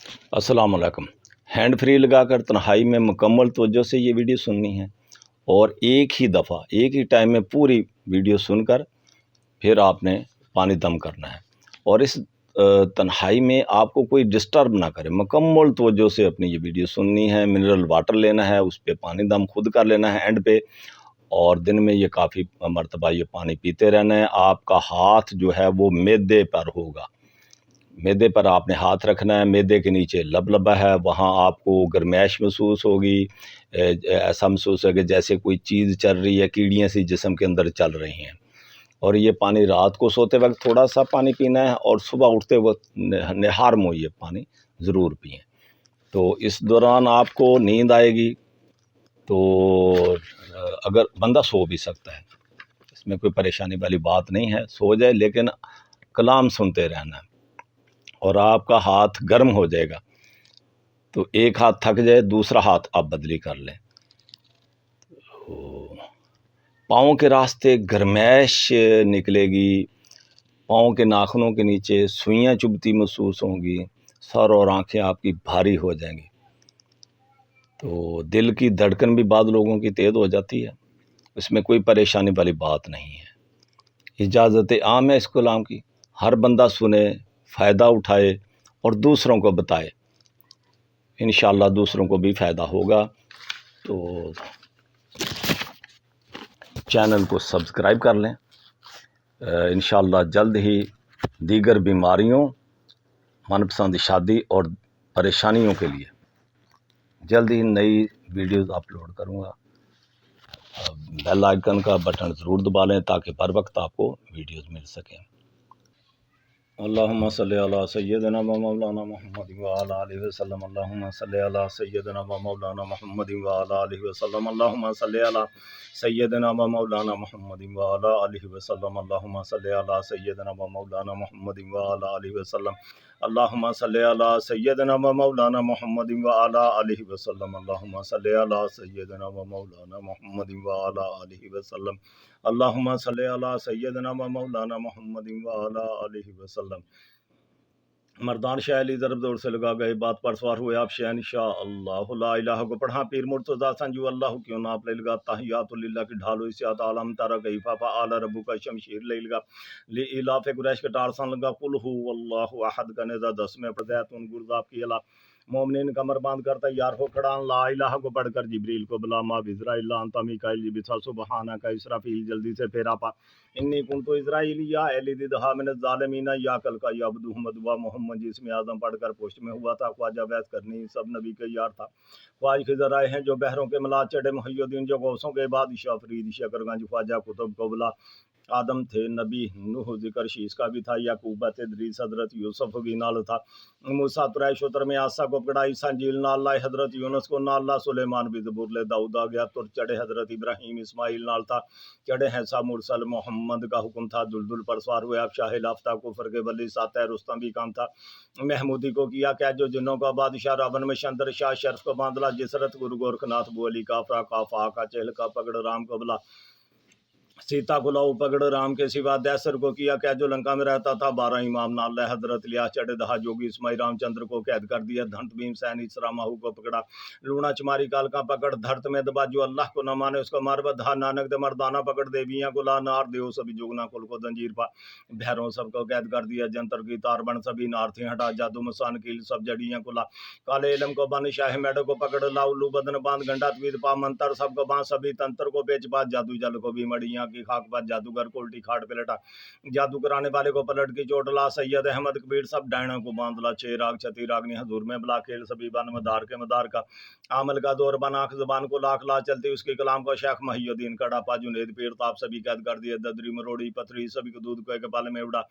अस्सलाम वालेकुम। Hand free लगाकर तन्हाई में मुकम्मल तवज्जो से ये वीडियो सुननी है और एक ही दफ़ा एक ही टाइम में पूरी वीडियो सुनकर फिर आपने पानी दम करना है। और इस तन्हाई में आपको कोई डिस्टर्ब ना करे, मुकम्मल तवज्जो से अपनी ये वीडियो सुननी है। मिनरल वाटर लेना है, उस पर पानी दम खुद कर लेना है एंड पे, और दिन में ये काफ़ी मरतबा ये पानी पीते रहना है। आपका हाथ जो है वो मैदे पर होगा, मैदे पर आपने हाथ रखना है। मैदे के नीचे लबलबा है, वहाँ आपको गर्मैश महसूस होगी। ऐसा महसूस होगा जैसे कोई चीज़ चल रही है, कीड़ियाँ सी जिस्म के अंदर चल रही हैं। और ये पानी रात को सोते वक्त थोड़ा सा पानी पीना है और सुबह उठते वक्त निहार मुँह ये पानी ज़रूर पिएँ। तो इस दौरान आपको नींद आएगी, तो अगर बंदा सो भी सकता है, इसमें कोई परेशानी वाली बात नहीं है, सो जाए, लेकिन कलाम सुनते रहना है। और आपका हाथ गर्म हो जाएगा, तो एक हाथ थक जाए दूसरा हाथ आप बदली कर लें। पाँव के रास्ते गर्मैश निकलेगी, पाँव के नाखूनों के नीचे सुइयां चुभती महसूस होंगी, सर और आंखें आपकी भारी हो जाएंगी। तो दिल की धड़कन भी बाद लोगों की तेज़ हो जाती है, इसमें कोई परेशानी वाली बात नहीं है। इजाज़त आम है इस कलाम की, हर बंदा सुने, फ़ायदा उठाए और दूसरों को बताए। इंशाअल्लाह दूसरों को भी फ़ायदा होगा। तो चैनल को सब्सक्राइब कर लें। इंशाअल्लाह जल्द ही दीगर बीमारियों, मनपसंद शादी और परेशानियों के लिए जल्द ही नई वीडियोस अपलोड करूँगा। बेल आइकन का बटन ज़रूर दबा लें ताकि बर वक्त आपको वीडियोस मिल सकें। अल्लाहुम्मा सल्ली अला सय्यदना व मौलाना मुहम्मद व अला आलिहि वसल्लम। अल्लाहुम्मा सल्ली अला सय्यदना व मौलाना मुहम्मद व अला आलिहि वसल्लम। अल्लाहुम्मा सल्ली अला सय्यदना व मौलाना मुहम्मद व अला आलिहि वसल्लम। अल्लाहुम्मा सल्ली अला सय्यदना व मौलाना मुहम्मद व अला आलिहि वसल्लम। अल्लाहुम्मा सल्ली अला सय्यदना व मौलाना मुहम्मद व अला आलिहि वसल्लम। अल्लाहुम्मा सल्ली अला सय्यदना व मौलाना मुहम्मद व अला आलिहि वसल्लम। अल्लाहुम्मा सल्ली अला सय्यदना व मौलाना मुहम्मद व अला आलिहि वसल्लम। मर्दान शाह अली ज़रब दौड़ से लगा गए, बात पर सवार हुए आप शहन शाह अल्लाह ला इलाहा को पढ़ा पीर मुर्तज़ा संजू अल्लाह क्यों ना आप ले लगा ताहियातुल्लिल्लाह की ढालो इस्यात आलम तारा गई फाफा आला रब्बु का शमशीर ले लगा ली इलाफे कुरैश के टारसन लगा कुल हु अल्लाहु अहद का नेज़ा 10 में प्रदैतुन गुरदाब की अला मोमिनीन कमर बांध कर तैयार हो खड़ा ला इलाहा को पढ़कर जिब्रील को बुला मा इज़राइल अंता मीकाइल जिबिसा सुबहाना का इसराफील जल्दी से फेरा पा इन्नी कुंतु इज़राइलिया एलिदिदहा मिन ज़ालिमीना या कल का याबदु मदवा मोहम्मद जिसमें आज़म पढ़कर पोस्ट में हुआ था। ख्वाजा वैस करनी सब नबी के यार था। ख्वाज खिज़र आए हैं जो बहरों के मिला चढ़े मुहय्युद्दीन जो गौसों के बादशाह फरीद शकरगंज ख्वाजा कुतुब कबला आदम थे नबी नूह जिक्र शीश का भी था। याकूब इदरीस हजरत यूसुफ भी नाल था। मूसा तुरैश उतर में आसा को पकड़ा ईसा इंजील नाल लाए हजरत यूनुस को नाल ला सुलेमान भी ज़बूर ले दाऊद आ गया तुर चढ़े हजरत इब्राहीम इस्माइल नाल था चढ़े हैं सा मुरसल मोहम्मद का हुक्म था। दुलदुल पर सवार हुए आप शाह लाफ्ता कुफर के वली सात रुस्तम भी काम था। महमूदी को किया क्या जो जिन्नों का बादशाह रावण में शंदर शाह शर्फ को बांधला जिसरत गुरु गोरखनाथ बुअली काफरा काफा का चहल का पकड़ राम को बुला सीता को लाऊ पकड़ राम के सिवा दैसर को किया क्या जो लंका में रहता था 12 इमाम नाल हजरत लिया चढ़े दहा जोगी इस्माइल रामचंद्र को कैद कर दिया धंत भीम सैन इसरा माहू को पकड़ा लूणा चमारी काल का पकड़ धरत में दबा जो अल्लाह को न माने उसको मार बधा नानक दे मर्दाना पकड़ देवियां को ला नार देव सभी जोगना कुल को जंजीर पा भैरों सबको कैद कर दिया जंतर की तार बन सभी नारथी हटा जादू मसान कील सब जड़ियां को ला काले इलम को बन शाह मेढो को पकड़ लाऊ लू बदन बांध गंडा तवीद पा मंतर सबको बांध सभी तंत्र को बेच पा जादू जल को भी मड़ियां की खाक पर जादूगर को उल्टी खाट पे लटा जादू कराने वाले को पलट की चोट ला सैयद अहमद कबीर सब डायना को बांध ला छह राग छती रागनी हजूर में बला खेल सभी बन मदार के मदार का आमल का दौर बना जबान को लाख ला चलती उसके कलाम को शेख महियुद्दीन कड़ा पा जुनेद पीर ताप सभी कैद कर दिए ददरी मरोड़ी पथरी सभी को दूध को एक पाले में उड़ा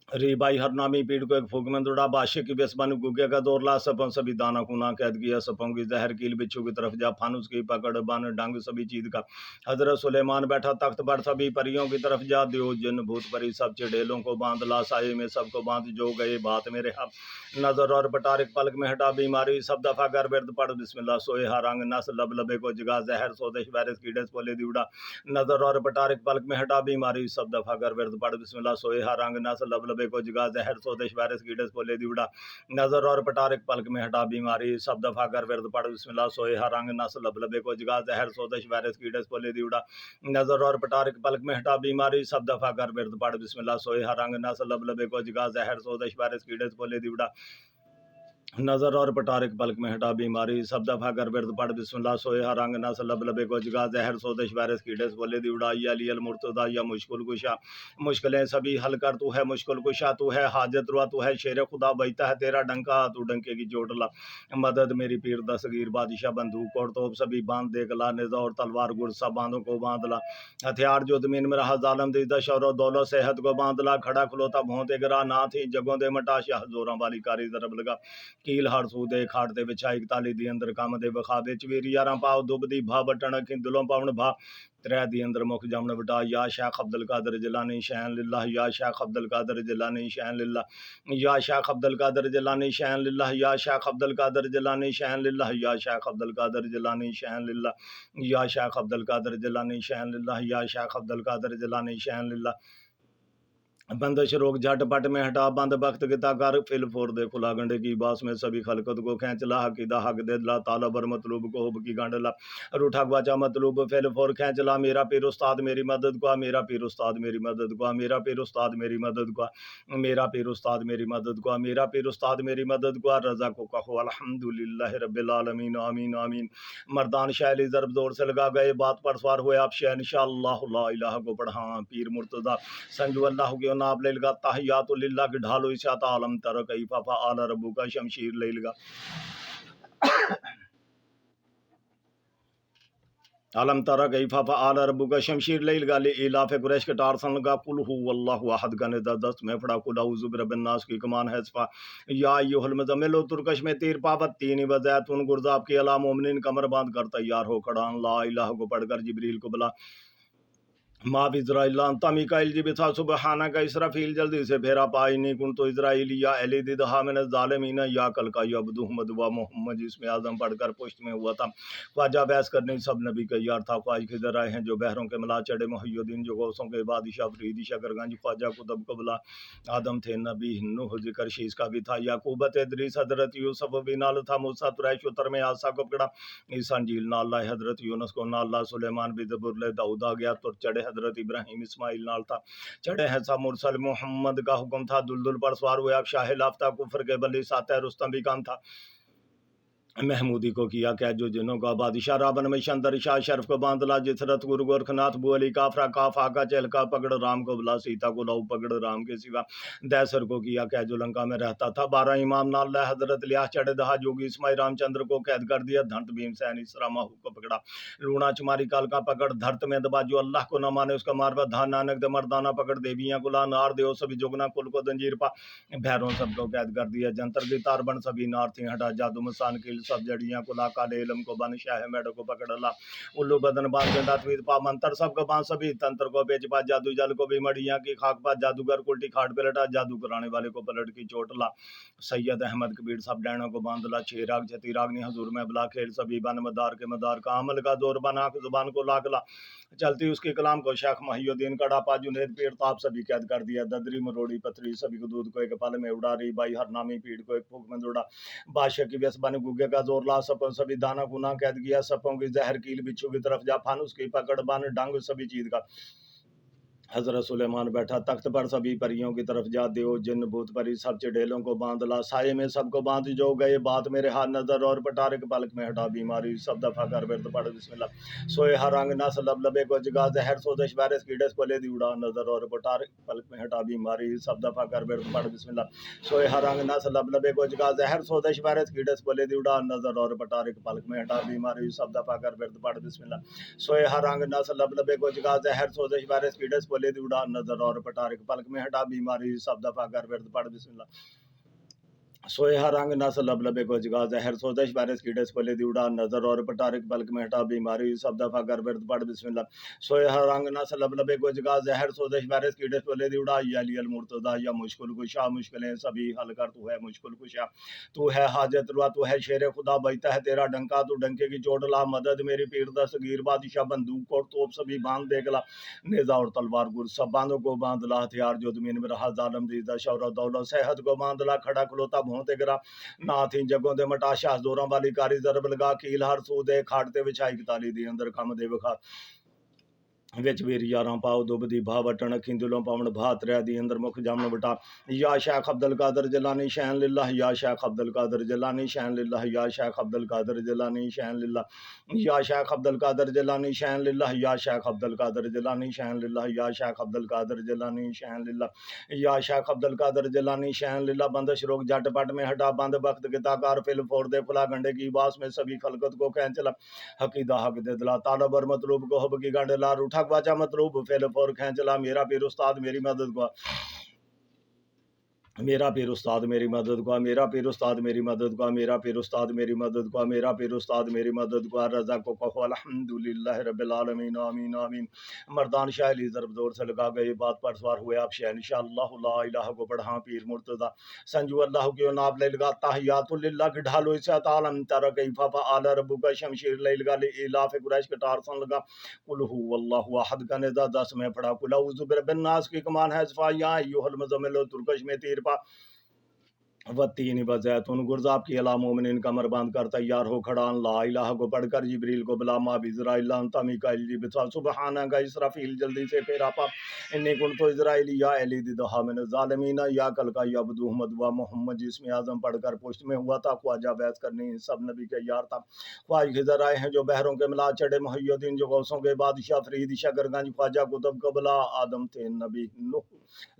री बाई हर नामी पीड़ को एक फूक में दौड़ा बादशाह की बेसबान गुगे का दौर ला सपों सभी दाना कुना कैद किया सपों की जहर कील बिच्छू की तरफ जा फानुस की पकड़ बन डंग सभी चीज का हजरत सुलेमान बैठा तख्त पर सभी परियों की तरफ जा दियो जिन भूत परी सब चिड़ेलों को बांध ला साये में सबको बांध जो गए बात मेरे हाथ नजर और बटारिक पलक में हटा बीमारी सब दफा कर बिरद पढ़ बिस्मिल्लाह सोए रंग नस लब लबे को जगा जहर सोदेश वायरस कीड़े पोले दिवड़ा नजर और बटारिक पलक में हटा बीमारी सब दफा कर बिरद पढ़ बिस्मिल्लाह सोए रंग नस लब लबे लबे को जगा जहर सोदश वायरस कीड़े पोले दी उड़ा नजर और पटारिक पलक में हटा बीमारी सब दफा कर विरद पड़ बिस्मिल्लाह सोए हर रंग नस लब लबे को जगा जहर सोदश वायरस कीड़े पोले दी उड़ा नजर और पटारिक पलक में हटा बीमारी सब दफा कर विरद पड़ बिस्मिल्लाह सोए हर रंग नस लब लबे को जगा जहर सोदश वायरस कीड़े पोले दी उड़ा नजर और पटारिक पलक में हटा बीमारी सब दफा कर बिरद पड़ बिस्मिल्लाह सोए हर रंग नस लब लबे को जगा जहर सोदश वायरस कीड़े बोले दी उड़ा या लियल मुर्तदा या मुश्किल कुशा मुश्किलें सभी हल कर तू है मुश्किल कुशा तू है हाजत रुआ तू है शेर खुदा बजता है तेरा डंका तू डंके की चोट ला मदद मेरी पीर दसगीर बादशाह बंदूक और तोप सभी बांध देख ला निजा और तलवार गुरसा बांधों को बांध ला हथियार जो जमीन में रहा जालम दी दश और दौलत सेहत को बांध ला खड़ा खलोता भोंते गिरा ना थी जगों दे मटा शाह जोरां वाली कारी तरफ लगा कील हर सूदे खाड़ते विछाई ताली दी अंदर काम दे बखा विच वीर यारां पाव दुबदी भा बटन अखी दिलों पावन भा त्रै दी अंदर मुख जमन बटा या शेख अब्दुल कादर जिलानी शैन लिल्लाह या शेख अब्दुल कादर जिलानी शैन लिल्लाह या शेख अब्दुल कादर जिलानी शैन लिल्लाह या शेख अब्दुल कादर जिलानी शैन लिल्लाह या शेख अब्दुल कादर जिलानी शैन लिल्लाह या शेख अब्दुल कादर जिलानी शैन लिल्लाह या शेख अब्दुल कादर जिलानी शैन लिल्लाह बंदश रोग झटपट में हटा बंद बख्त किता कर फिल फोर दे खुला गंडे की बास में सभी खलकत को खींच ला हकीदा हक दे ला ताला बर मतलूब को हुब की गांड ला रूठा गवाचा मतलूब फिल फोर खींच ला मेरा पीर उस्ताद मेरी मदद को मेरा पीर उस्ताद मेरी मदद को मेरा पीर उस्ताद मेरी मदद को मेरा पीर उस्ताद मेरी मदद को मेरा पीर उस्ताद मेरी मदद को रजा को कहो अल्हम्दुलिल्लाह रब्बिल आलमीन आमीन आमीन मर्दान शैली ज़रब जोर से लगा गए बात पर सवार हुए आप शह इंशाअल्लाह ला इलाहा को पढ़ा पीर मुर्तज़ा संजू अल्लाह के नाप ले लगा ताहियातु लिल्लाह की ढालो इशात आलम तर कैफा फआल रब्बुका शमशीर ले लगा आलम तारा कैफा फआल रब्बुका शमशीर ले लगा ले इलाफ कुरैश के टार सन लगा कुल हु वल्लाहु अहद का ने दस्त में फड़ा कुल औज़ु बिरब्बिन नास की कमान है सफा या अय्युहल मुज़म्मिल तुरकश में तीर पावत तीन वज़ैतुन गुरज़ाब की अला मोमिनिन कमर बांध कर तैयार हो खड़ा ला इलाहा को पढ़कर जिब्रील को बुला माँ इज़राइल अंता मिकाइल जी बिथा सुबहाना का इसराफील जल्दी से फेरा पाई नहीं कुन तो इज़राइल या अली दिदहा में ज़ालिमीन या कल का यबदुहमद व मोहम्मद जिसमें आज़म पढ़कर पुश्त में हुआ था ख्वाजा बहस करने सब नबी का यार था ख्वाज खिदर आए हैं जो बहरों के मला चढ़े मुहय्युद्दीन जो गौसों के बादशाह फरीदी शकरगंज ख्वाजा कुतब कबला आदम थे नबी नूह जिक्र शीश का भी था याकूबत इदरीस हजरत यूसुफ भी नाल था मूसा तुरैश उतर में आसा को पकड़ा ईसा इंजील नाल हजरत यूनुस को नाल सुलेमान भी ज़बूर दाऊद आ गया तो चढ़े हजरत इब्राहिम इस्माइल नाल था चढ़े हैं सब मुरसल मोहम्मद का हुक्म था दुलदुल पर सवार हुए अब शाह लाफ्ता कुफर के बली सातह रुस्तम भी काम था महमूदी को किया क्या जो जिनों का बादशाह रावण में शंदर शाह शर्फ को बांधला जिसरत गुरु गोरखनाथ बु अली काफरा काफ आका चहलका पकड़ राम को बुला सीता को लाऊ पकड़ राम के सिवा दैसर को किया क्या जो लंका में रहता था 12 इमाम नाल हजरत लियास चढ़े दहा जोगी इस्माइल रामचंद्र को कैद कर दिया धंत भीमसैन इसरा माहू को पकड़ा लूणा चुमारी काल का पकड़ धरत में दबा जो अल्लाह को न माने उसका मारवा धान नानक दे मर्दाना पकड़ देवियां गुला नार देव सभी जोगना कुल को जंजीर पा भैरों सबको कैद कर दिया जंतर की तार बन सभी नार थी हटा जादू मसान किल सब जड़ियां को लाका लेलम को बन शाह मेढ को पकड़ ला उल्लू बदन बांध गंडा त्वीत पा मंत्र सबको बांध सभी तंत्र को बेच पा जादू जल को भी मड़ियां की खाक पा जादूगर उल्टी खाट पे लटा जादू कराने वाले को पलट की चोट ला सैयद अहमद कबीर सब डैनों को बांध ला छेराग जती रागनी हजूर में बुला खेल सभी बन मदार के मदार का अमल का जोर बना जुबान को लाग ला चलती उसके कलाम को शेख महियुद्दीन कड़ा पा जुनेद पीर ताप सभी कैद कर दिया ददरी मरोड़ी पथरी सभी को दूध को एक पल में उड़ा रही बाई हर नामी पीड़ को एक फूक में जोड़ा बादशाह की व्यस बन गुगे का जोर ला सपों सभी दाना गुना कैद किया सपों की जहर कील बिच्छू की तरफ जा फानुस की पकड़ बन डंग सभी चीज का हजरत सुलेमान बैठा तख्त पर सभी परियों की तरफ जा देव जिन भूत परी सब चढ़ेलों को बांध ला साये में सबको बांध जो गए बात मेरे हाथ नजर और पटारे के पलक में हटा बीमारी सब दफा कर बिरद पड़ बिस्मिल्लाह सोए हर रंग नस लब लबे को जगा जहर सोदश वायरस कीड़े को ले दी उड़ा नजर और पटारे के पलक में हटा बीमारी सब दफा कर बिरद पड़ बिस्मिल्लाह सोए हर रंग नस लब लबे को जगा जहर सोदश वायरस कीड़े को ले दी उड़ा नजर और पटारे के पलक में हटा बीमारी सब दफा कर बिरद पड़ बिस्मिल्लाह सोए हर रंग नस लब लबे को जगा जहर सोदश वायरस कीड़े को ले दी उड़ा नजर और पटारे के पलक में हटा बीमारी सब दफा कर बिरद पड़ बिस्मिल्लाह सोया रंग नस लब लबे को जगा जहर सोदश वायरस कीड़े पले दिवड़ा नजर और पटारिक पलक में हटा बीमारी सब दफा कर वर्द पड़ बिस्मिल्लाह सोया रंग नस लब लबे को जगा जहर सोदश वायरस कीड़े पले दिवड़ा या लियल मुर्तदा या मुश्किल कुशा मुश्किलें सभी हल कर तू है मुश्किल कुशा तू है हाजत रुआ तू है शेर खुदा बजता है तेरा डंका तू डंके की चोट ला मदद मेरी पीर दस्तगीर बादशाह बंदूक और तोप सभी बांध देगला नेजा और तलवार गुर सब बांधों को बांध ला हथियार जो जमीन में रहा जालम दीदा शौरत दौलत सेहत को बांध ला खड़ा खलोता भोंते गिरा नाथ ही जगों दे मटाशा जोरां वाली कारी जरब लगा कील हर सूदे खाटते विछाई ताली दी अंदर कम दे विखा विच वीर यारां पाओ दुबदी भा वटन अखीं दिलों पावन भात रह दी अंदर मुख जामन बटा या शेख अब्दुल कादर जिलानी शैन लिल्लाह या शेख अब्दुल कादर जिलानी शैन लिल्लाह या शेख अब्दुल कादर जिलानी शैन लिल्लाह या शेख अब्दुल कादर जिलानी शैन लिल्लाह या शेख अब्दुल कादर जिलानी शैन लिल्लाह या शेख अब्दुल कादर जिलानी शैन लिल्लाह या शेख अब्दुल कादर जिलानी शैन लिल्लाह बंदिश रोग झटपट में हटा बंद वक्त किताकार फिल फोड़ दे खुला गंडे की बास में सभी खलकत को खैंचला हकीदा हक दे दिला तालब और मतलूब को हब की गंडे ला उठा वाचा मतलूब फेल फोर खैंचला मेरा पीर उस्ताद मेरी मदद को मेरा पीर उस्ताद मेरी मदद को मेरा पीर उस्ताद मेरी मदद को मेरा पीर उस्ताद मेरी मदद को मेरा पीर उस्ताद मेरी मदद को रज़ा को कहो अल्हम्दुलिल्लाह रब्बिल आलमीन आमीन आमीन मर्दान शाह अली ज़रब जोर से लगा गए बात पर सवार हुए आप शाह इंशाअल्लाह ला इलाहा को पढ़ा पीर मुर्तज़ा संजू अल्लाह की नाब ले लगा तहियातुल लिल्लाह की ढालो इसा तालम तरा कैफा फअल रब्बुका शमशीर ले लगा ले इलाफ कुरैश के टार सन लगा कुल हुवल्लाहु अहद का निदा 10 में पढ़ा कुल औज़ु बिरब्बिन नास की कमान है सफाया अय्युहल मुज़म्मिल तुर्कश में तीर वतीन बजैतुन गुरजाब की अला मोमिन कमर बांध कर तैयार हो खड़ान ला इलाहा को पढ़कर जिब्रील को बुला मा बिजराइल अंता मिकाइल जिब्ता सुबहाना का इसराफील जल्दी से फिर आपा इन्नी कुन तो इजराइल या अली दिदहा मिन जालिमीना या कल का यबदु अहमद व मोहम्मद जिसमें आजम पढ़कर पुष्ट में हुआ था ख्वाजा बैत करनी सब नबी के यार था ख्वाज खिजर आए हैं जो बहरों के मिला चढ़े मुहय्यदीन जो गौसों के बादशाह फरीद शकरगंज ख्वाजा कुतुब कबला आदम थे नबी नूह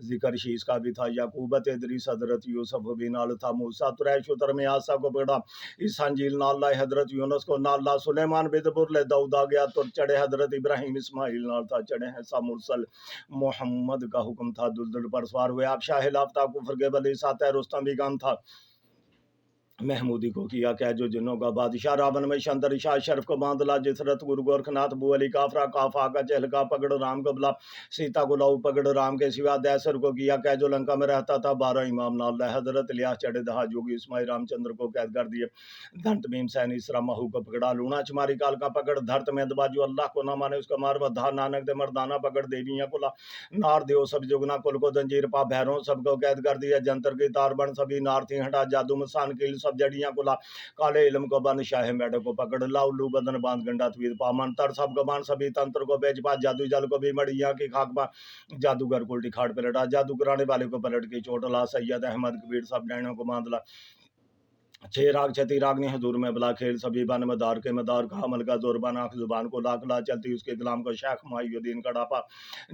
जिक्र शीश का भी था याकूबत इदरीस हजरत यूसुफ भी नाल था मूसा तुरैश उतर में आसा को पकड़ा इस अंजील नाल हजरत यूनुस को नाल सुलेमान बिदपुर ले दाऊद आ गया तो चढ़े हजरत इब्राहिम इस्माइल नाल था चढ़े हैं सा मुरसल मोहम्मद का हुक्म था दुलदुल पर सवार हुए आप शाह लाफ्ता कुफर के बली साथ रुस्तम भी काम था महमूदी को किया क्या जो जिन्हों का बादशाह रावण में शंतर शाह शर्फ को बांधला जिसरत गुरु गोरखनाथ बू अली काफरा काफा का चहलका पकड़ राम को बुला सीता को लाऊ पकड़ राम के सिवा दैसर को किया क्या जो लंका में रहता था 12 इमाम नाल हजरत इलियास चढ़े दहा जोगी इस्माइल रामचंद्र को कैद कर दिए धंत भीम सैन इसरा महू को पकड़ा लूना चमारी काल का पकड़ धरत में दबाजू अल्लाह को ना माने उसका मार बधा नानक दे मर्दाना पकड़ देवियां को ला नार देव सब जुगना कुल को जंजीर पा भैरों सबको कैद कर दिया जंतर की तार बन सभी नार थी हटा जादू मसान कील सब जड़ियां को ला काले इलम को बन शाह मेढक को पकड़ ला उल्लू बदन बांध गंडा तवीर पामन तर सब गबान सभी तंत्र को बेच पा जादू जल को भी मड़िया की खाक पा जादूगर को उल्टी खाट पे लटा जादू कराने वाले को पलट के चोट ला सैयद अहमद कबीर सब डैनों को बांध ला छह राग छती राग ने हजूर में बला खेल सभी बन मदार के मदार का अमल का जोरबान आंख जुबान को लाख ला चलती उसके गुलाम को शेख मुहियुद्दीन का डापा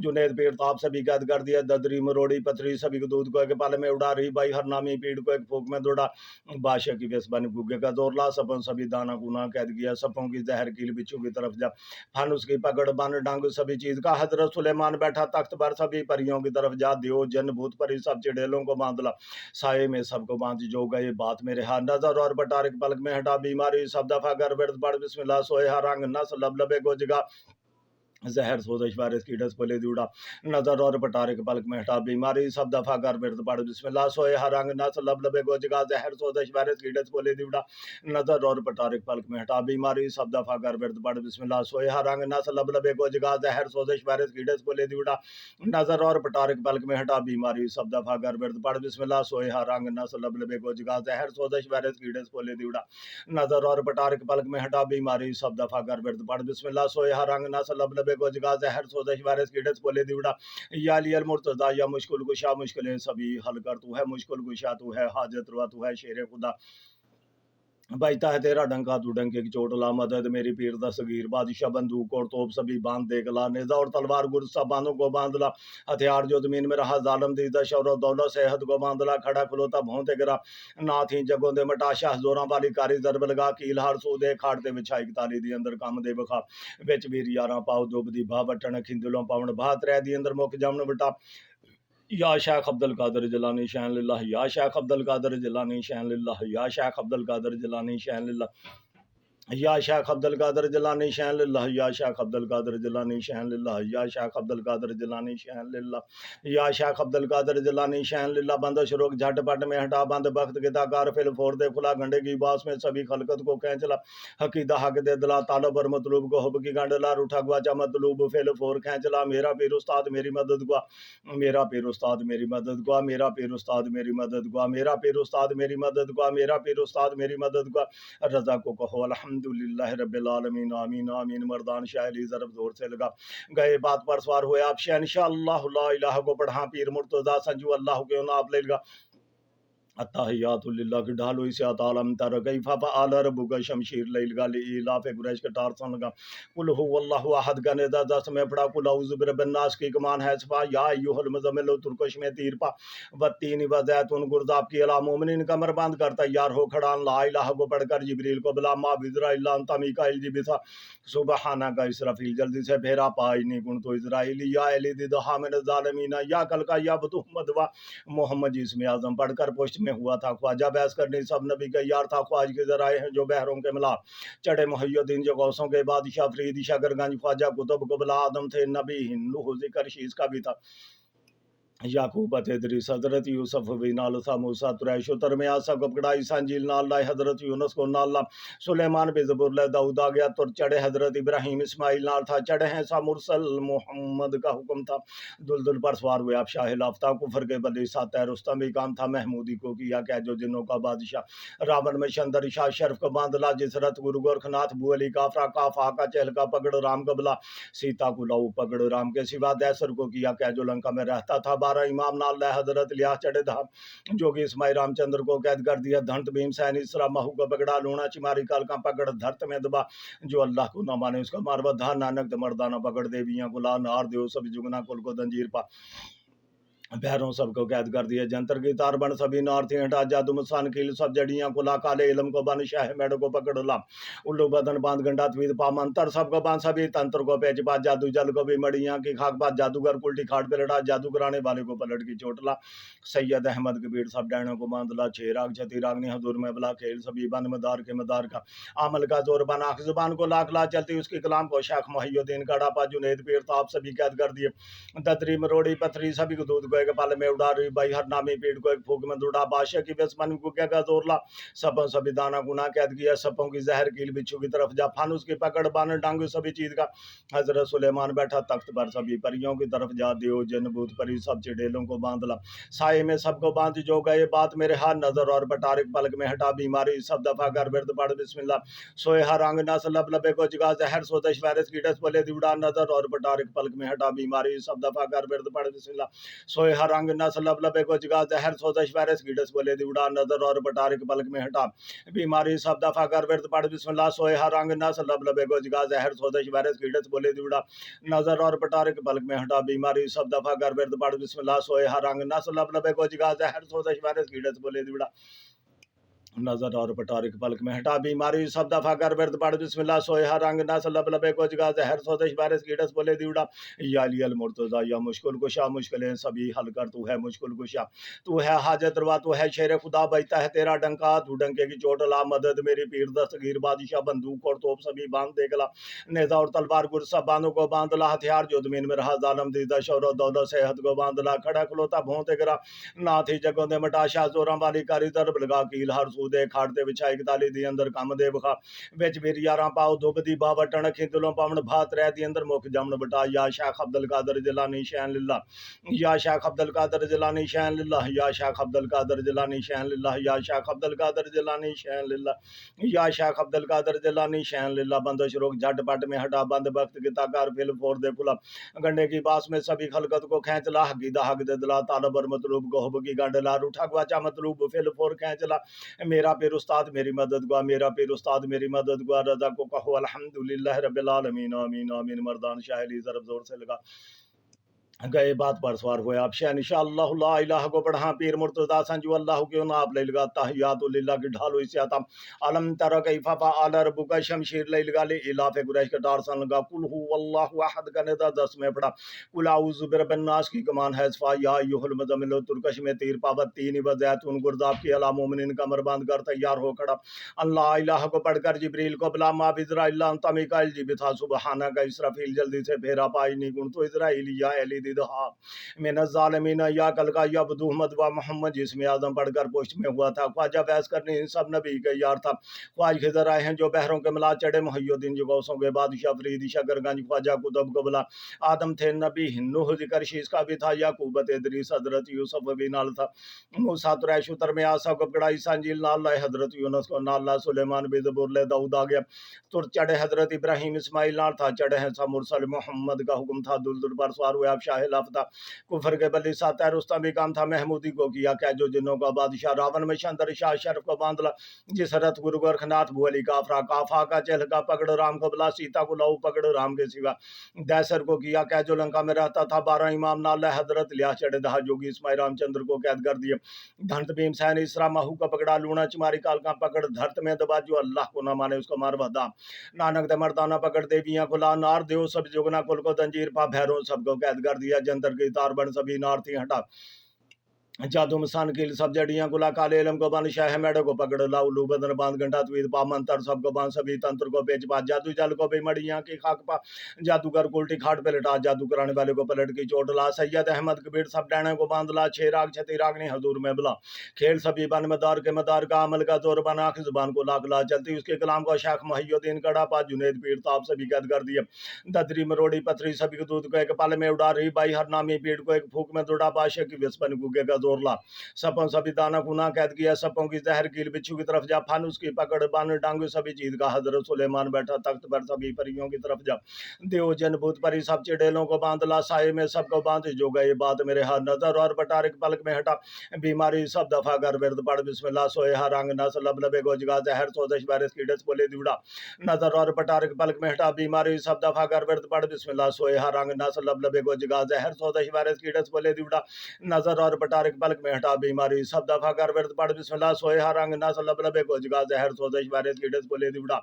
जुनेद पीर ताप सभी कैद कर दिया ददरी मरोड़ी पथरी सभी को दूध को एक पाले में उड़ा रही भाई हर नामी पीड़ को एक फूक में दौड़ा बादशाह की वेस बन गुगे का जोर ला सपन सभी दाना गुना कैद किया सपों की जहर कील बिच्छू की तरफ जा फन उसकी पकड़ बन डांग सभी चीज का हजरत सुलेमान बैठा तख्त पर सभी परियों की तरफ जा दियो जन भूत परी सब चिड़ेलों को बांध ला साये में सबको बांध जो गए बात मेरे हाथ नजर और बटारिक पलक में हटा बीमारी सब दफा कर बिरद पड़ बिस्मिल्लाह सोए रंग नस लबलबे को जगा जहर सोदश वायरस कीड़े पले दिउड़ा नजर और पटारे के पलक में हटा बीमारी सब दफा कर बिरद पड़ बिस्मिल्लाह सोए रंग नस लबलबे को जगा जहर सोदश वायरस कीड़े पले दिउड़ा नजर और पटारे के पलक में हटा बीमारी सब दफा कर बिरद पड़ बिस्मिल्लाह सोए रंग नस लबलबे को जगा जहर सोदश वायरस कीड़े पले दिउड़ा नजर और पटारे के पलक में हटा बीमारी सब दफा कर बिरद पड़ बिस्मिल्लाह सोए रंग नस लबलबे को जगा जहर सोदश वायरस कीड़े पले दिउड़ा नजर और पटारे के पलक में हटा बीमारी सब दफा कर बिरद पड़ बिस्मिल्लाह सोए रंग नस लबलबे को जगा जहर सोदश वायरस कीड़े बोले दिवड़ा या लियल मुर्तजा या मुश्किल कुशा मुश्किलें सभी हल कर तू है मुश्किल कुशा तू है हाजत रुआ तू है शेर खुदा बजता है तेरा डंका तू डंके की चोट ला मदद मेरी पीर दस्तगीर बादशाह बंदूक और तोप सभी बांध देख ला नेजा और तलवार गुर सब बांधों को बांध ला हथियार जो जमीन में रहा जालम दी दशौर और दौलत सेहत को बांध ला खड़ा खुलोता भोंते गिरा नाथ ही जगों दे मटाशा जोरा वाली कारी दरब लगा कील हार सूदे खाड़ते बिछाई ताली दी अंदर काम दे बखा बिच वीर यारा पाओ दुब दी भा बटन खिंदलों पावन भात रह दी अंदर मुख जमन बटा یا شیخ عبد القادر جیلانی شان للہ، یا شیخ عبد القادر جیلانی شان للہ، یا شیخ عبد القادر جیلانی شان للہ، یا شیخ عبد القادر جیلانی شان للہ، یا شیخ عبد القادر جیلانی شان للہ، یا شیخ عبد القادر جیلانی شان للہ، یا شیخ عبد القادر جیلانی شان للہ۔ بندش روک جھٹ پٹ میں ہٹا بند بخت گدا کار فل فور دے کھلا گنڈے کی باس میں سبھی خلقت کو کھینچلا، حقیدہ حق دے دلا طالب اور مطلوب کو حب کی گنڈلا، روٹھا گواچا مطلوب فل فور کھینچلا، میرا پیر استاد میری مدد گوا، میرا پیر استاد میری مدد گوا، میرا پیر استاد میری مدد گوا، میرا پیر استاد میری مدد گوا، میرا پیر استاد میری مدد گوا۔ رضا کو کہو الحمدللہ رب العالمین، آمین آمین۔ مردان شاہ علی ضرب زور سے لگا، گئے بات پر سوار ہوئے آپ شہنشاہ اللہ لا الہ کو پڑھا، پیر مرتضیٰ سنجو اللہ کے آپ لے لگا، التحیات للہ کی ڈھال ہوئی سے عالم تر گئی ففا آل ربو کا شمشیر لے لگا لیلاف قریش کا ٹار سن لگا، قل هو اللہ احد کا ندا دس میں پڑھا، قل اعوذ برب الناس کی کمان ہے صفا، یا ایوہ المزمل ترکش میں تیر پا، والتین وزیتون گرزاب کی علا مومنین کمر بند کر تیار ہو کھڑا، لا الہ کو پڑھ کر جبریل کو بلا، ما بذرا الا انتا میکائیل جی بسا، سبحانہ کا اسرافیل جلدی سے پھیرا پائی نہیں کن تو اسرائیلی، یا علی ددہا من الظالمین، یا کل کا یا بتو مدوا، محمد جسم اعظم پڑھ کر پشت میں ہوا تھا خواجہ، بحث کرنے سب نبی کا یار تھا، خواج کے ذرائع ہیں جو بحروں کے ملا، چڑھے محی الدین جو غوثوں کے بادشاہ فرید شکر گنج خواجہ قطب قبلا آدم تھے نبی، نوح ذکر شیز کا بھی تھا، یعقوب ادریس حضرت یوسف بھی نال تھا، موسیٰ تریش و ترمیا سب پکڑا، عیسیٰ انجیل نال لائے، حضرت یونس کو نال لا، سلیمان بھی زبور لے، داؤد آ گیا تو چڑھے، حضرت ابراہیم اسماعیل نال تھا، چڑھے ہیں سا مرسل محمد کا حکم تھا، دلدل پر سوار ہوئے آپ شاہ لافتہ، کفر کے بلی ساتھ رستم بھی کام تھا، محمودی کو کیا کہ جو جنوں کا بادشاہ، راون میں شندر شاہ شرف کو باندھ لا، جس رت گرو گورکھناتھ بو علی کافرا کافا کا چہل کا پکڑ رام قبلا، سیتا کو لاؤ پکڑ رام کے سوا، دیسر کو کیا کہ جو لنکا میں رہتا تھا، 12 امام نال لے حضرت لیا چڑھے تھا، جو کہ اسماعیل رام چندر کو قید کر دیا، دھنت بھیم سین اسرا مہو کو پکڑا، لونا چماری کال کا پکڑ دھرت میں دبا، جو اللہ کو نہ مانے اس کا مار بدھا، نانک مردانہ پکڑ دیویاں کو لا، نار دیو سب جگنا کل کو دنجیر پا، بہروں سب کو قید کر دیا، جنتر کی تار بن سبھی نار تھی ہٹا، جادو مسان کیل سب جڑیاں کو لا، کالے علم کو بن شاہ میڑ کو پکڑ لا، الو بدن باندھ گنڈا توید پا، منتر سب کو باندھ سبھی تنتر کو پیچ پا، جادو جل کو بھی مڑیاں کی خاک پا، جادوگر الٹی کھاٹ پہ لڑا، جادو کرانے والے کو پلٹ کی چوٹ لا، سید احمد کی بھیڑ سب ڈینوں کو باندھ لا، چھ راگ چھتی راگنی حضور میں بلا، کھیل سبھی بن مدار کے مدار کا، عمل کا زور بنا، زبان کو لاکھ لا چلتی اس کے کلام کو، شیخ محی الدین کڑا پا، جنید پیر تاب سبھی قید کر دیے، ددری مروڑی پتھری سبھی کو دودھ کو ایک پل میں اڑا رہی، بھائی ہر نامی پیڑ کو ایک پھوک میں دوڑا، بادشاہ کی بسمن کو کیا زور لا، سپوں سبھی دانا گنا قید کیا، سپوں کی زہر کیل بچھو کی طرف جا، پھانوس کی پکڑ بان ڈانگ سبھی چیز کا، حضرت سلیمان بیٹھا تخت پر، سبھی پریوں کی طرف جا، دیو جن بھوت پری سب چڑیلوں کو باندھ لا، سائے میں سب کو باندھ، جو گئے بات میرے ہاتھ نظر اور بٹارک پلک میں ہٹا، بیماری سب دفعہ کر ورد پڑھ بسم اللہ، سوئے ہر رنگ نس لب لبے کو جگا، زہر سوتش وائرس کیڑس بولے دیوڑا، نظر اور بٹارک پلک میں ہٹا، بیماری سب دفعہ کر ورد پڑھ بسم اللہ، سوئے ہر رنگ نس لب لبے کو جگا، زہر سوزش وائرس کیڑس بولے دیوڑا، نظر اور بٹارک پلک میں ہٹا، بیماری سب دفعہ کر ورد پڑھ بسم اللہ، سوئے ہر رنگ نس لب لبے کو جگا، زہر سوزش وائرس کیڑس بولے دیوڑا، نظر اور بٹارک پلک میں ہٹا، بیماری سب دفعہ کر ورد پڑھ بسم اللہ، سوئے ہر رنگ نس لب لبے کو جگا، زہر سوزش وائرس کیڑس بولے دیوڑا، نظر اور پٹارک پلک میں ہٹا، بیماری سب دفعہ کر ورد پڑھ بسم اللہ، سوئے ہر رنگ نس لب لبے کو جگا، زہر سوزش وائرس کیڑس بولے دیوڑا، یا علی المرتضیٰ یا مشکل کشا، مشکلیں سبھی حل کر، تو ہے مشکل کشا، تو ہے حاجت روا، تو ہے شیر خدا، بجتا ہے تیرا ڈنکا، تو ڈنکے کی چوٹ لا، مدد میری پیر دستگیر بادشاہ، بندوق اور توپ سبھی باندھ دیکھ لا، نیزا اور تلوار گر سب باندھوں کو باندھ لا، ہتھیار جو زمین میں رہا ظالم دیدہ، شہرت دولت صحت کو باندھ لا، کھڑا کھلوتا بھونتے گرا، نہ تھی جگوں دے مٹا، شاہ زوراں والی کاری ضرب لگا، کیل ہر سودے کھاڑتے بچھا، ایک تالی دی اندر کم دے بخا، وچ ویر یاراں پاؤ دھوب دی باوٹن، اکھیں دلوں پاون بھات رہ دی اندر مک جمن بٹا، یا شیخ عبد القادر جیلانی شان للہ، یا شیخ عبد القادر جیلانی شان للہ، یا شیخ عبد القادر جیلانی شان للہ، یا شیخ عبد القادر جیلانی شان للہ، یا شیخ عبد القادر جیلانی شان للہ، بندش روک جھٹ پٹ میں ہٹا، بند بخت گتا کار پھل فور دے کھلا، گنڈے کی باس میں سبھی خلقت کو کھینچ لا، حقیدہ حق دے دلا، طالب اور مطلوب کو حب کی گنڈ لا، روٹھا گواچا مطلوب پھل فور کھینچ لا، میرا پیر استاد میری مدد گوا، میرا پیر استاد میری مدد گوا، رضا کو کہو الحمدللہ رب العالمین، آمین آمین۔ مردان شاہ علی ضرب زور سے لگا، گئے بات پر سوار ہوئے آپ شہنشاہ اللہ لا الہ کو پڑھا پیر مرتضی سنجو اللہ کیوں نہ آپ لے لگا تحیات للہ کی ڈھالو اسی عطا علم تر کیف فعل ربک شمشیر لے لگا لی الاف قریش کا ڈار سن لگا قل هو اللہ احد کا ندا 10 میں پڑھا قل اعوذ برب الناس کی کمان ہے صفا یا ایھا المزمل ترکش میں تیر پابت تین وزیتون گرداب کی علی مومنین کمر باندھ کر تیار ہو کھڑا اللہ الہ کو پڑھ کر جبریل کو بلا ما بزرائیل انت میکائیل جی بتا سبحانہ کا اسرافیل جلدی سے پھیرا پائی نہیں گن تو اسرائیل یا علی دیدہا من الظالمین یا کل کا یا بدو احمد و محمد جس میں اعظم پڑھ کر پشت میں ہوا تھا خواجہ بحث کرنے ان سب نبی کے یار تھا خواج خضر آئے ہیں جو بحروں کے ملا چڑھے محی الدین جو غوثوں کے بادشاہ فرید شکر گنج خواجہ قطب کو بلا آدم تھے نبی نوح ذکر شیس کا بھی تھا یعقوب ادریس حضرت یوسف بھی نال تھا موسیٰ تریش اتر میں آسا کو پکڑا عیسیٰ انجیل نال لائے حضرت یونس کو نال لائے سلیمان بھی زبور لے داؤد آ گیا تر چڑھے حضرت ابراہیم اسماعیل نال تھا چڑھے ہیں سا مرسل محمد کا حکم تھا دل دل پر سوار ہوئے اب شاہ لافتہ کفر کے بلی ساتھ رستم بھی کام تھا محمودی کو کیا کیا جو جنوں کا بادشاہ راون میں شندر شاہ شرف کو باندھلا جس رت گرو گورکھناتھ بھولی کافرا کافا کا چہل کا پکڑ رام کو بلا سیتا کو لہو پکڑ رام کے سوا دیسر کو کیا کیا جو لنکا میں رہتا تھا 12 امام نال حضرت لیا چڑھے دہا جوگی اسماعیل رام چندر کو قید کر دیا دھنت بھیم سین اسرا مہو کا پکڑا لونا چماری کال کا پکڑ دھرت میں دبا جو اللہ کو نہ مانے اس کو مار بدا نانک دے مردانہ پکڑ دیویاں کھلا نار دیو سب جگنا کل کو تنجیر پا بھیروں سب کو قید کر دیا جندر کی تار بن سبھی نار تھی ہٹا جادو مسان کی سب جڑیاں گلا کالے علم کو بان شاہ میڑے کو پکڑ لاؤ لو بدن باندھ گھنٹا توید پا منتر سب کو بان سبھی تنتر کو بیچ پا جادو جل کو بھی مڑیاں کی خاک پا جادوگر الٹی کھاٹ پہ لٹا جادو کرانے والے کو پلٹ کی چوٹ لا سید احمد کبیر سب ڈینے کو باندھ لا 6 راگ 36 راگنی حضور میں بلا کھیل سبھی بن مدار کے مدار کا عمل کا زور بنا کی زبان کو لاکھ لا چلتی اس کے کلام کو شیخ محی الدین کڑا پا جنید پیر تاب سبھی قید کر دیا ددری مروڑی پتھری سبھی کو دودھ کو ایک پل میں اڑا رہی بائی ہر نامی پیڑ کو ایک پھوک میں دوڑا پاشے کی وسپن گوگے کا زور لا سپوں سبھی دانا گنا قید کیا سپوں کی زہر کیل بچھو کی طرف جا پھانوس کی پکڑ بان ڈانگو سبھی چیز کا حضرت سلیمان بیٹھا تخت پر سبھی پریوں کی طرف جا دیو جن بھوت پری سب چڑیلوں کو باندھ لا سائے میں سب کو باندھ جو گئی بات میرے ہاتھ نظر اور بٹارک پلک میں ہٹا بیماری سب دفعہ کر ورد پڑھ بسم اللہ سوئے ہر رنگ نس لب لبے گوجگا زہر سوزش وائرس کیڑس بولے دیوڑا نظر اور بٹارک پلک میں ہٹا بیماری سب دفعہ کر ورد پڑھ بسم اللہ سوئے ہر رنگ نس لب لبے گوجگا زہر سوزش وائرس کیڑس بولے دیوڑا نظر اور بٹارک پلک میں ہٹا بیماری سب دفعہ کر ورد پڑھ بسم اللہ سوئے ہر رنگ نس لب لبے گوجگا زہر سوزش وائرس کیڑس بولے دیوڑا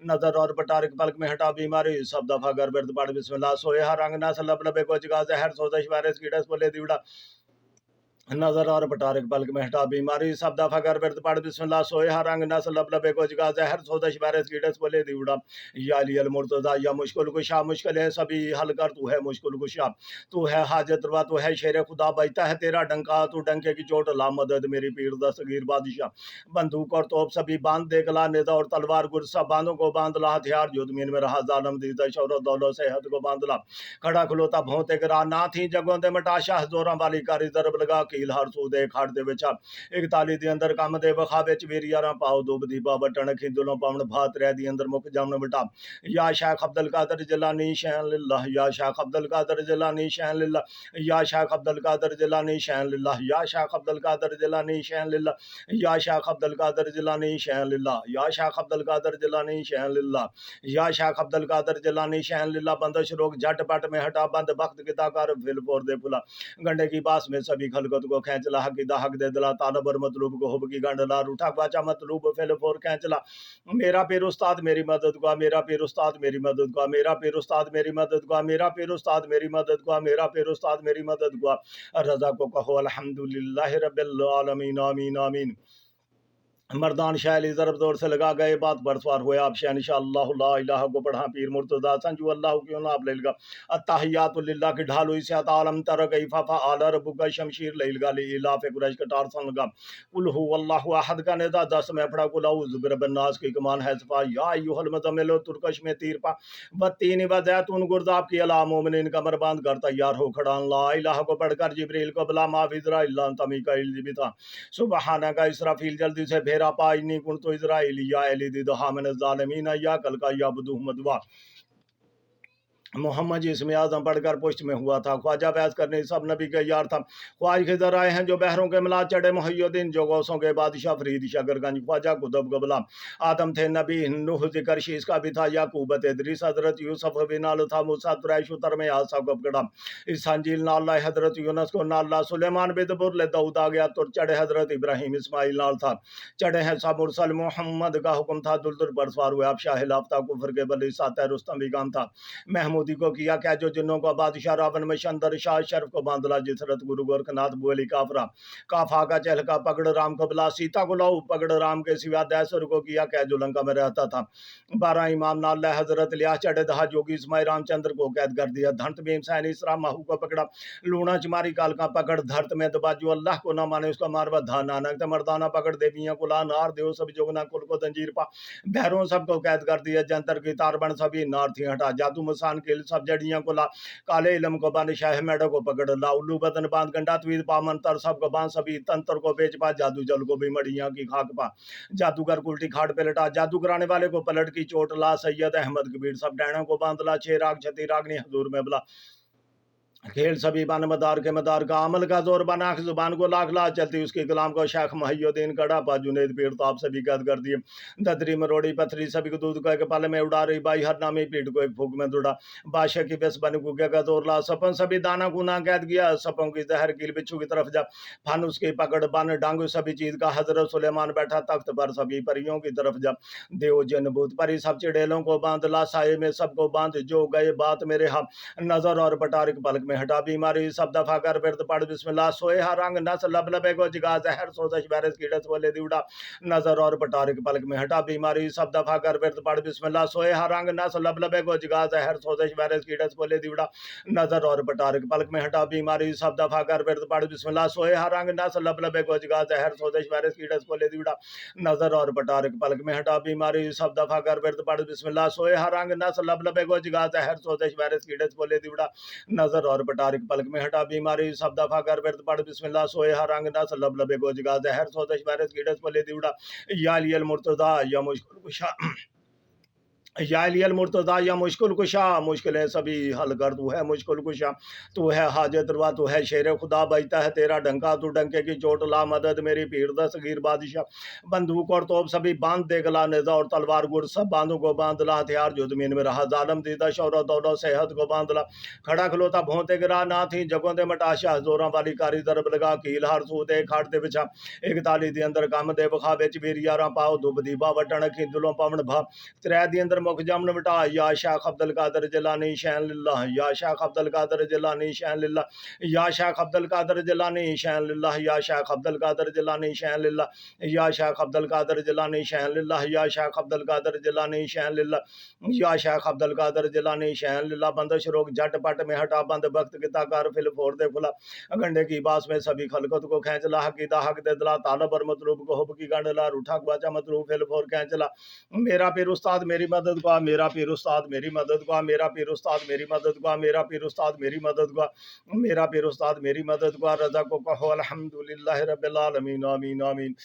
نظر اور بٹارک پلک میں ہٹا بیماری سب دفعہ کر ورد پڑھ بسم اللہ سوئے ہر رنگ نس لب لبے گوجگا زہر سوزش وائرس کیڑس بولے دیوڑا نظر اور بٹارک پلک میں ہٹا بیماری سب دفعہ کر ورد پڑھ بسم اللہ سوئے ہر رنگ نس لب لبے گوجگا زہر سوزش وائرس کیڑس بولے دیوڑا یا علی المرتضی یا مشکل کشا مشکل ہے سبھی حل کر تو ہے مشکل کشا تو ہے حاجت روا تو ہے شیر خدا بجتا ہے تیرا ڈنکا تو ڈنکے کی چوٹ لا مدد میری پیر دستگیر بادشاہ بندوق اور توپ سبھی باندھ دیکھ لا نیزہ اور تلوار گر سب باندھوں کو باندھ لا ہتھیار جو زمین میں رہا ظالم دیتا شہرت دولت صحت کو باندھ لا کھڑا کھلوتا بھونتے گرا نہ تھی جگہوں دے مٹا شاہ زوراں والی کاری ضرب لگا کیل ہر سو دے کھاڑ دے وچا ایک تالی دی اندر کام دے وخا وچ ویریاں پاؤ دوب دی با بٹن کھندلوں پاون بھات رہ دی اندر مک جامن بٹا یا شیخ عبد القادر جیلانی شان للہ یا شیخ عبد القادر جیلانی شان للہ یا شیخ عبد القادر جیلانی شان للہ یا شیخ عبد القادر جیلانی شان للہ یا شیخ عبد القادر جیلانی شان للہ یا شیخ عبد القادر جیلانی شان للہ یا شیخ عبد القادر جیلانی شان للہ بندش روک جھٹ پٹ میں ہٹا بند وقت کی کار فل پور دے پھلا گنڈے کی باس میں سبھی خلقت کو کھینچ لا حق دا حق دے دلا طالب اور مطلوب کو حب کی گنڈ لا روٹھا باچا مطلوب فل پور کھینچ لا میرا پیر استاد میری مدد کو میرا پیر استاد میری مدد کو میرا پیر استاد میری مدد کو میرا پیر استاد میری مدد کو میرا پیر استاد میری مدد کو رضا کو کہو الحمدللہ رب العالمین آمین آمین مردان شاہ علی ضرب زور سے لگا گئے بات پر سوار ہوئے آپ شہنشاہ اللہ لا الہ کو پڑھا پیر مرتضی سنجو اللہ کیوں نہ آپ لے لگا التحیات للہ کی ڈھالو اسی عطا علم تر کیف فعل ربک شمشیر لے لگا لی الاف قریش کا ٹار سن لگا قل هو اللہ احد کا ندا 10 میں پڑھا قل اعوذ برب الناس کی کمان ہے صفا یا ایھا المزمل ترکش میں تیر پا بتین وزیتون گرداب کی علی مومنین کمر باندھ کر تیار ہو کھڑا لا الہ کو پڑھ کر جبریل کو بلا ما اسرائیل انت میکائیل جی بتا سبحانہ کا اسرافیل جلدی سے پھیرا پائی نہیں کن تو اسرائیل یا علی دی دہا من الظالمین یا کل کا یا بدو مدوا मोहम्मद जी इसमें आज़म पढ़कर पुष्ट में हुआ था। ख्वाजा बहस करने सब नबी के यार था। ख्वाज खिदर आए हैं जो बहरों के मिला चढ़े मुहय्यद्दीन जो गौसों के बादशाह फरीद शकरगंज ख्वाजा कुतुब गबला आदम थे नबी नूह जिक्र शीश का भी था याकूब इदरीस हजरत यूसुफ भी नाल था मूसा कुरैश उतर में आसा गबगड़ा इस संजील नाल हजरत यूनुस को नाल सुलेमान बिदबुर ले दाऊद आ गया तो चढ़े हजरत इब्राहिम इस्माइल नाल था चढ़े हैं सब मुरसल मोहम्मद का हुक्म था दुलदुल पर सवार हुए अब शाह लाफ्ता कुफर के बली सात रुस्तम भी काम था महमूदी को किया क्या जो जिन्नों को बादशाह रावण में शंदर शाह शर्फ को बांधला जिसरत गुरु गोरखनाथ बुअली काफरा काफा का चहलका पकड़ राम को बुला सीता को लाऊ पकड़ राम के सिवा दैसर को किया क्या जो लंका में रहता था 12 इमाम नाल हजरत लिया चढ़े दहा जोगी इसमाई रामचंद्र को कैद कर दिया धंत भीम सैन इसराम महू को पकड़ा लूणा चमारी काल का पकड़ धरत में दबाजू अल्लाह को ना माने उसका मार बधा नानक मर्दाना पकड़ देवियां को ला नार देव सब जोगना कुल को तंजीर पा बहरों सबको कैद कर दिया जंतर की तार बन सभी नार थी हटा जादू मसान के सब जड़ियां को ला काले इलम को बांध शाह मेढो को पकड़ ला उल्लू बदन बांध गंडा त्वीद पा मंतर सबको बांध सभी तंत्र को बेच पा जादू जल को भी मड़ियां की खाक पा जादूगर उल्टी खाट पे लटा जादू कराने वाले को पलट की चोट ला सैयद अहमद कबीर सब डैणों को बांध ला 6 राग छती रागनी हजूर में बुला खेल सभी बन मदार के मदार का अमल का जोर बना जुबान को लाख ला चलती उसके कलाम को शाख मुहय्यद्दीन कड़ा पा जुनेद पीड़ तो आप सभी कैद कर दिए ददरी मरोड़ी पथरी सभी को दूध को एक पल में उड़ा रही बाई हर नामी पीठ को एक फूक में दुड़ा बादशाह की बेस बन गुगे का जोर ला सपन सभी दाना गुना कैद किया सपों की जहर कील बिच्छू की तरफ जा फन उसकी पकड़ बन डांगू सभी चीज का हजरत सुलेमान बैठा तख्त पर सभी परियों की तरफ जा देव जन भूत परी सब चिड़ेलों को बांध ला साये में सबको बांध जो गए बात मेरे हा नजर और पटारिक पलक में हटा बीमारी सब दफा कर बिरद पड़ बिस्मिल्लाह सोए हा रंग नस लब लबे को जिगा जहर सोदश वायरस कीड़स बोले दिवड़ा नजर और पटारिक पलक में हटा बीमारी सब दफा कर बिरद पड़ बिस्मिल्लाह सोए हा रंग नस लब लबे को जिगा जहर सोदश वायरस कीड़स बोले दिवड़ा नजर और पटारिक पलक में हटा बीमारी सब दफा कर बिरद पड़ बिस्मिल्लाह सोए हा रंग नस लब लबे को जिगा जहर सोदश वायरस कीड़स बोले दिवड़ा नजर और पटारिक पलक में हटा बीमारी सब दफा कर बिरद पड़ बिस्मिल्लाह सोए हा रंग नस लब लबे को जिगा जहर सोदश वायरस कीड़स बोले दिवड़ा नजर और पटारिक पलक में हटा बीमारी सब दफा कर बिरद पड़ बिस्मिल्लाह सोए हा रंग नस लब लबे को जिगा जहर सोदश वायरस कीड़स बोले दिवड़ा या लियल मुर्तजा या मुश्किल कुशा या लियल मुर्तजा या मुश्किल कुशा मुश्किलें सभी हल कर तू है मुश्किल कुशा तू है हाजत रवा तू है शेर खुदा बजता है तेरा डंका तू डंके की चोट ला मदद मेरी पीर दस्तगीर बादशाह बंदूक और तोप सभी बांध दे गला नेजा और तलवार गुर सब बांधों को बांध ला हथियार जो जमीन में रहा जालम दीदा शौरत दौलत सेहत को बांध ला खड़ा खलोता भोंते गिरा ना थी जगों दे मटाशा जोरा वाली कारी दरब लगा कील हार सूते खाट दे बिछा एक ताली दे अंदर काम दे बखा बेच वीर यारा पाओ दुब दीबा वटन अखी दुलों पवन भा त्रै दी अंदर मुख जमन बटा या शाख अब्दुल कादर जिलानी शैन लिल्लाह या शाख अब्दुल कादर जिलानी शैन लिल्लाह या शाख अब्दुल कादर जिलानी शैन लिल्लाह या शाख अब्दुल कादर जिलानी शैन लिल्लाह या शाख अब्दुल कादर जिलानी शैन लिल्लाह या शाख अब्दुल कादर जिलानी शैन लिल्लाह या शाख अब्दुल कादर जिलानी शैन लिल्लाह बंदिश रोग झटपट में हटा बंद वक्त किताकार फिल फोड़ दे खुला गंडे की बास में सभी खलकत को खींच ला हकीदा हक दे दिला तालब और मतलूब को हुब की गंड ला रूठा बाचा मतलूब फिल फोड़ खींच ला मेरा पीर उस्ताद मेरी मदद को मेरा पीर उस्ताद मेरी मदद को मेरा पीर उस्ताद मेरी मदद को मेरा पीर उस्ताद मेरी मदद को मेरा पीर उस्ताद मेरी मदद को रज़ा को कहो अल्हम्दुलिल्लाह रब्बिल आलमीन आमीन आमीन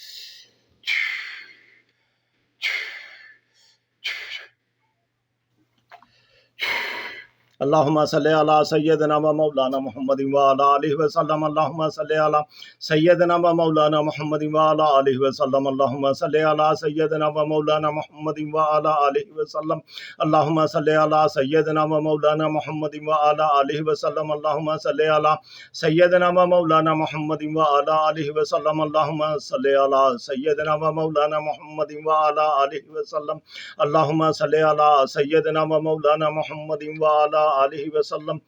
अल्लाहुम्मा सल्ली अला सय्यदना व मौलाना मुहम्मदिन व अला आलिहि व सल्लम अल्लाहुम्मा सल्ली अला सय्यदना व मौलाना मुहम्मदिन व अला आलिहि व सल्लम अल्लाहुम्मा सल्ली अला सय्यदना व मौलाना मुहम्मदिन व अला आलिहि व सल्लम अल्लाहुम्मा सल्ली अला सय्यदना व मौलाना मुहम्मदिन व अला आलिहि व सल्लम अल्लाहुम्मा सल्ली अला सय्यदना व मौलाना मुहम्मदिन व अला आलिहि व सल्लम अल्लाहुम्मा सल्ली अला सय्यदना व मौलाना मुहम्मदिन व अला आलिहि व सल्लम अल्लाहुम्मा सल्ली अला सय्यदना व मौलाना मुहम्मदिन व अला आलिहि वसल्लम